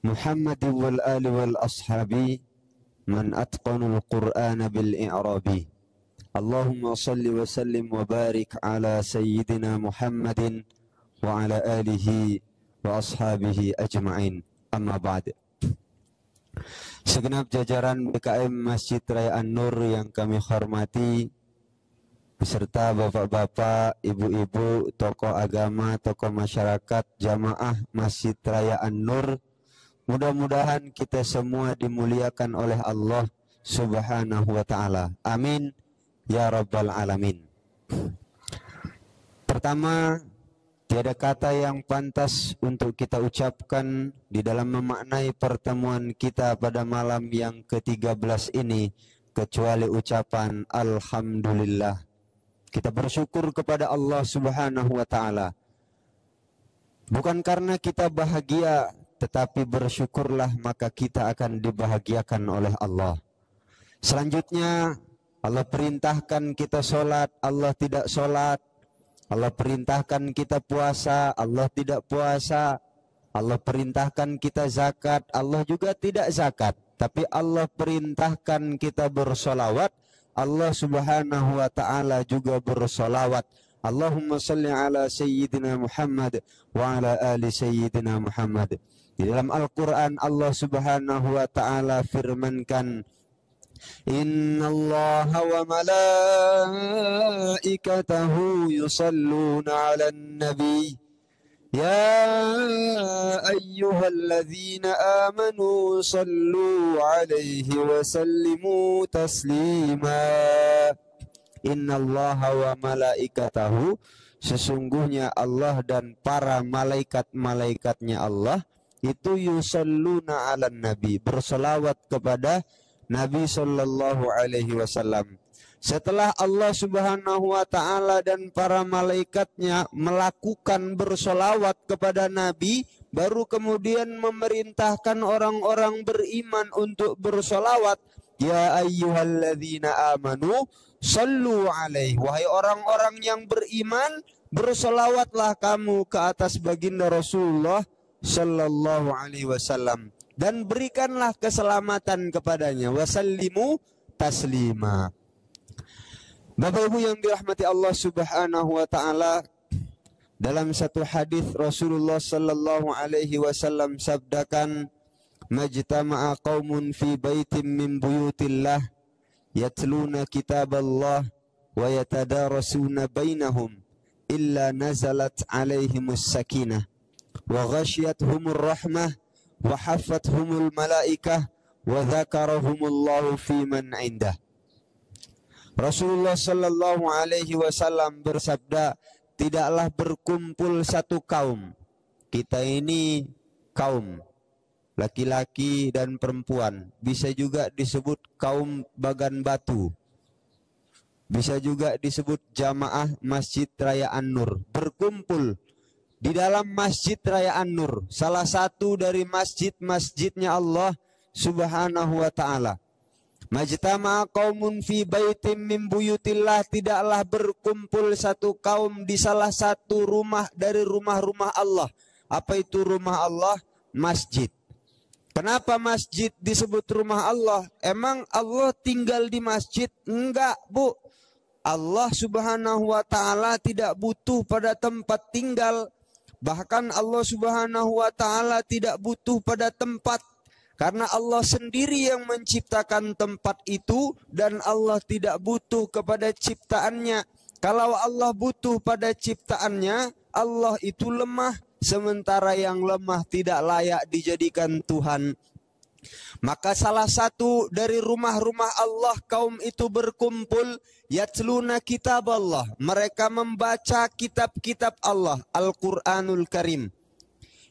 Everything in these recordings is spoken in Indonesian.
محمد والآل والأصحاب من أتقن القرآن بالإعراب اللهم صل وسلم وبارك على سيدنا محمد وعلى آله وأصحابه أجمعين أما بعد. Segenap jajaran BKM Masjid Raya An-Nur yang kami hormati, beserta bapak-bapak, ibu-ibu, tokoh agama, tokoh masyarakat, jamaah Masjid Raya An-Nur, mudah-mudahan kita semua dimuliakan oleh Allah Subhanahu wa Ta'ala. Amin ya Rabbal Alamin. Pertama, tiada kata yang pantas untuk kita ucapkan di dalam memaknai pertemuan kita pada malam yang ke-13 ini kecuali ucapan Alhamdulillah. Kita bersyukur kepada Allah Subhanahu wa Ta'ala. Bukan karena kita bahagia, tetapi bersyukurlah maka kita akan dibahagiakan oleh Allah. Selanjutnya, Allah perintahkan kita sholat, Allah tidak sholat. Allah perintahkan kita puasa, Allah tidak puasa. Allah perintahkan kita zakat, Allah juga tidak zakat. Tapi Allah perintahkan kita bersolawat, Allah Subhanahu wa Ta'ala juga bersolawat. Allahumma salli ala Sayyidina Muhammad wa ala ali Sayyidina Muhammad. Di dalam Al-Quran Allah Subhanahu wa Ta'ala firmankan, Inna Allah wa malaikatahu yusalluna ala nabi Ya ayyuhalladzina amanu sallu alaihi wa sallimu taslima. Inna Allah wa malaikatahu, sesungguhnya Allah dan para malaikat-malaikatnya Allah itu yusalluna ala nabi, berselawat kepada Nabi sallallahu alaihi wasallam. Setelah Allah Subhanahu wa Ta'ala dan para malaikatnya melakukan bersolawat kepada Nabi, baru kemudian memerintahkan orang-orang beriman untuk bersolawat. Ya ayyuhalladzina amanu sallu alaihi, wahai orang-orang yang beriman, bersolawatlah kamu ke atas baginda Rasulullah sallallahu alaihi wasallam dan berikanlah keselamatan kepadanya. Wasallimu taslima. Bapak Ibu yang dirahmati Allah Subhanahu wa Ta'ala, dalam satu hadis Rasulullah sallallahu alaihi wasallam sabdakan, majtama'a qaumun fi baitin min buyutillah yatluna kitaballah wa yatadarasuna bainahum illa nazalat alaihimus sakinah wa ghashiyatuhumur rahmah wa haffathumul malaikah wa dzakarahumullahu fi man indah. Rasulullah sallallahu alaihi wasallam bersabda, tidaklah berkumpul satu kaum. Kita ini kaum laki-laki dan perempuan, bisa juga disebut kaum Bagan Batu, bisa juga disebut jamaah Masjid Raya An-Nur, berkumpul di dalam Masjid Raya An-Nur, salah satu dari masjid-masjidnya Allah Subhanahu wa Ta'ala. Majtama'a qaumun fi baitin min buyutillah, tidaklah berkumpul satu kaum di salah satu rumah dari rumah-rumah Allah. Apa itu rumah Allah? Masjid. Kenapa masjid disebut rumah Allah? Emang Allah tinggal di masjid? Enggak, Bu. Allah Subhanahu wa Ta'ala tidak butuh pada tempat tinggal. Bahkan Allah Subhanahu wa Ta'ala tidak butuh pada tempat, karena Allah sendiri yang menciptakan tempat itu dan Allah tidak butuh kepada ciptaannya. Kalau Allah butuh pada ciptaannya, Allah itu lemah, sementara yang lemah tidak layak dijadikan Tuhan. Maka salah satu dari rumah-rumah Allah kaum itu berkumpul, yatluna kitab Allah, mereka membaca kitab-kitab Allah, Al-Quranul Karim.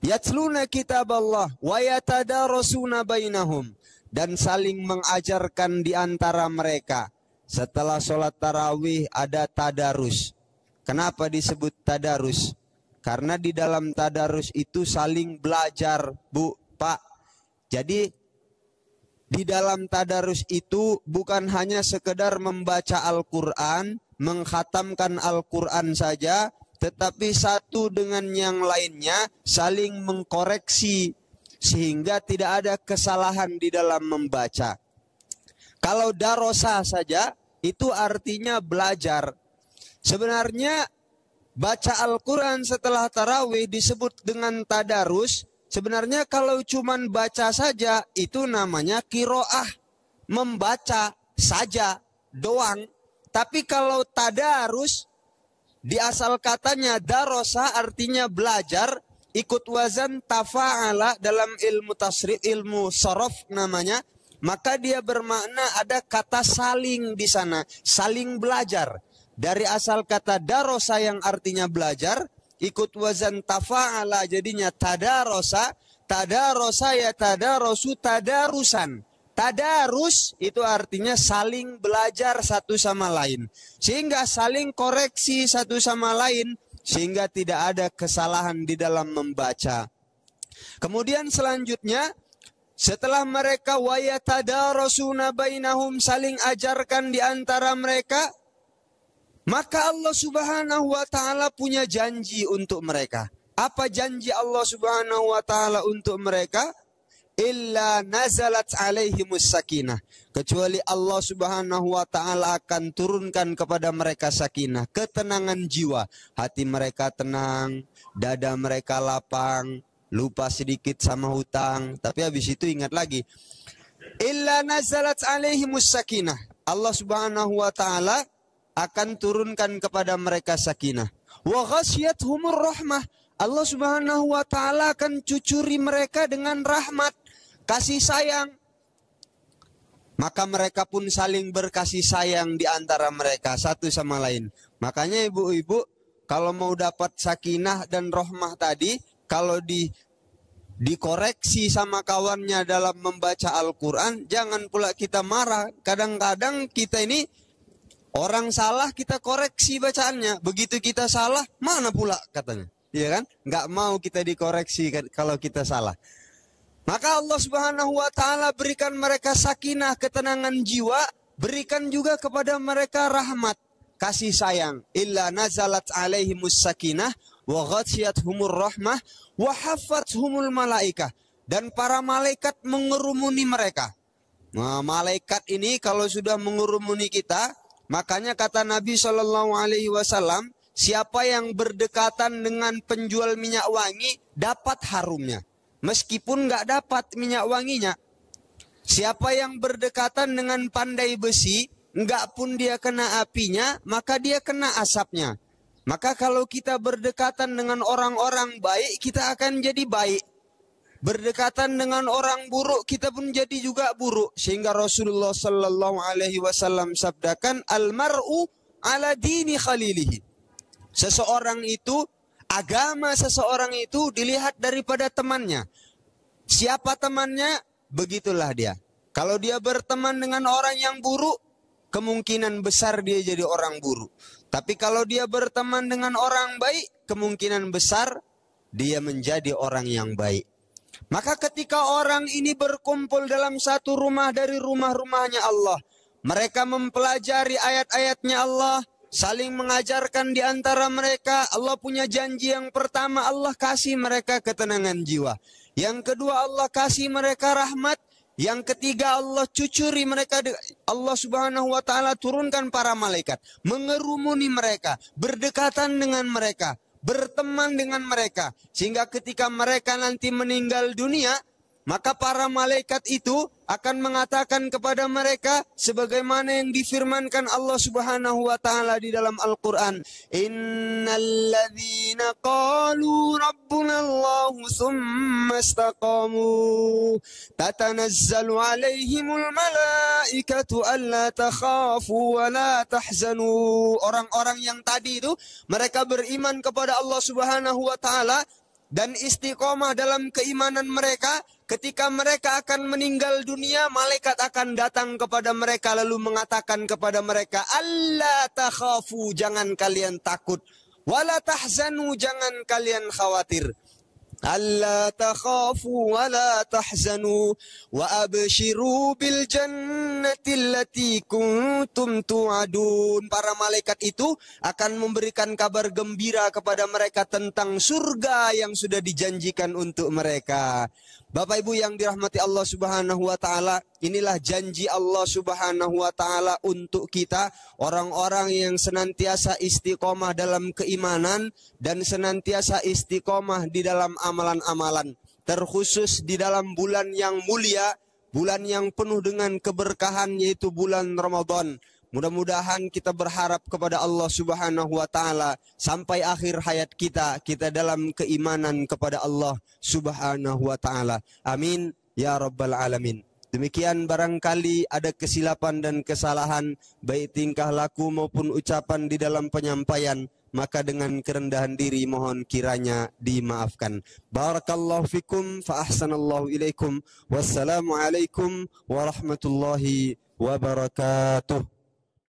Yatluna kitab Allah wa yatadarasuna bainahum, dan saling mengajarkan di antara mereka. Setelah sholat tarawih ada tadarus. Kenapa disebut tadarus? Karena di dalam tadarus itu saling belajar, Bu, Pak. Jadi di dalam tadarus itu bukan hanya sekedar membaca Al-Quran, mengkhatamkan Al-Quran saja, tetapi satu dengan yang lainnya saling mengkoreksi, sehingga tidak ada kesalahan di dalam membaca. Kalau darosa saja itu artinya belajar. Sebenarnya baca Al-Quran setelah tarawih disebut dengan tadarus. Sebenarnya kalau cuman baca saja itu namanya kiroah, membaca saja doang. Tapi kalau tadarus, di asal katanya darosa artinya belajar, ikut wazan tafa'ala dalam ilmu tasrif, ilmu sorof namanya. Maka dia bermakna ada kata saling di sana, saling belajar. Dari asal kata darosa yang artinya belajar, ikut wazan tafa'ala jadinya tadarosa. Tadarosa ya tadarosu tadarusan. Tadarus itu artinya saling belajar satu sama lain. Sehingga saling koreksi satu sama lain. Sehingga tidak ada kesalahan di dalam membaca. Kemudian selanjutnya, setelah mereka wayatadarasuna bainahum, saling ajarkan di antara mereka, maka Allah Subhanahu wa ta'ala punya janji untuk mereka. Apa janji Allah Subhanahu wa ta'ala untuk mereka? Illa nazalat alaihimus sakinah. Kecuali Allah Subhanahu wa ta'ala akan turunkan kepada mereka sakinah, ketenangan jiwa. Hati mereka tenang, dada mereka lapang, lupa sedikit sama hutang. Tapi habis itu ingat lagi. Illa nazalat alaihimus sakinah. Allah Subhanahu wa ta'ala akan turunkan kepada mereka sakinah. Wa ghasyiyatuhumur rahmah. Allah Subhanahu wa ta'ala akan cucuri mereka dengan rahmat, kasih sayang. Maka mereka pun saling berkasih sayang di antara mereka satu sama lain. Makanya ibu-ibu kalau mau dapat sakinah dan rahmah tadi, kalau dikoreksi sama kawannya dalam membaca Al-Quran, jangan pula kita marah. Kadang-kadang kita ini orang salah kita koreksi bacaannya. Begitu kita salah, mana pula katanya. Iya kan? Nggak mau kita dikoreksi kalau kita salah. Maka Allah Subhanahu wa ta'ala berikan mereka sakinah, ketenangan jiwa. Berikan juga kepada mereka rahmat, kasih sayang. Illa nazalat alaihimus sakinah wa ghasyiyatuhumur rahmah wa haffathumul malaikah. Dan para malaikat mengerumuni mereka. Nah, malaikat ini kalau sudah mengerumuni kita, makanya kata Nabi SAW, siapa yang berdekatan dengan penjual minyak wangi dapat harumnya, meskipun nggak dapat minyak wanginya. Siapa yang berdekatan dengan pandai besi, nggak pun dia kena apinya, maka dia kena asapnya. Maka kalau kita berdekatan dengan orang-orang baik, kita akan jadi baik. Berdekatan dengan orang buruk, kita pun jadi juga buruk. Sehingga Rasulullah SAW sabdakan, almar'u ala dini khalilihi. Seseorang itu, agama seseorang itu dilihat daripada temannya. Siapa temannya, begitulah dia. Kalau dia berteman dengan orang yang buruk, kemungkinan besar dia jadi orang buruk. Tapi kalau dia berteman dengan orang baik, kemungkinan besar dia menjadi orang yang baik. Maka ketika orang ini berkumpul dalam satu rumah dari rumah-rumahnya Allah, mereka mempelajari ayat-ayatnya Allah, saling mengajarkan di antara mereka. Allah punya janji, yang pertama Allah kasih mereka ketenangan jiwa. Yang kedua Allah kasih mereka rahmat. Yang ketiga Allah cucuri mereka. Allah Subhanahu wa ta'ala turunkan para malaikat, mengerumuni mereka, berdekatan dengan mereka, berteman dengan mereka. Sehingga ketika mereka nanti meninggal dunia, maka para malaikat itu akan mengatakan kepada mereka sebagaimana yang difirmankan Allah Subhanahu wa ta'ala di dalam Al-Qur'an, innalladzina qalu rabbuna Allahu tsumma istaqamu tatanazzalu alaihimul malaikatu alla takhafu wa la tahzanu. Orang-orang yang tadi itu mereka beriman kepada Allah Subhanahu wa ta'ala dan istiqomah dalam keimanan mereka. Ketika mereka akan meninggal dunia, malaikat akan datang kepada mereka lalu mengatakan kepada mereka, alla takhafu, jangan kalian takut, wala tahzanu, jangan kalian khawatir. Alla takhafu wala tahzanu wa abshiru bil jannati allati kuntum tu'adun. Para malaikat itu akan memberikan kabar gembira kepada mereka tentang surga yang sudah dijanjikan untuk mereka. Bapak Ibu yang dirahmati Allah Subhanahu wa taala, inilah janji Allah Subhanahu wa taala untuk kita, orang-orang yang senantiasa istiqomah dalam keimanan dan senantiasa istiqomah di dalam amalan-amalan, terkhusus di dalam bulan yang mulia, bulan yang penuh dengan keberkahan, yaitu bulan Ramadan. Mudah-mudahan kita berharap kepada Allah Subhanahu wa taala sampai akhir hayat kita dalam keimanan kepada Allah Subhanahu wa taala. Amin ya rabbal alamin. Demikian, barangkali ada kesilapan dan kesalahan baik tingkah laku maupun ucapan di dalam penyampaian, maka dengan kerendahan diri mohon kiranya dimaafkan. Barakallahu fikum fa ahsanallahu ilaikum. Wassalamualaikum warahmatullahi wabarakatuh.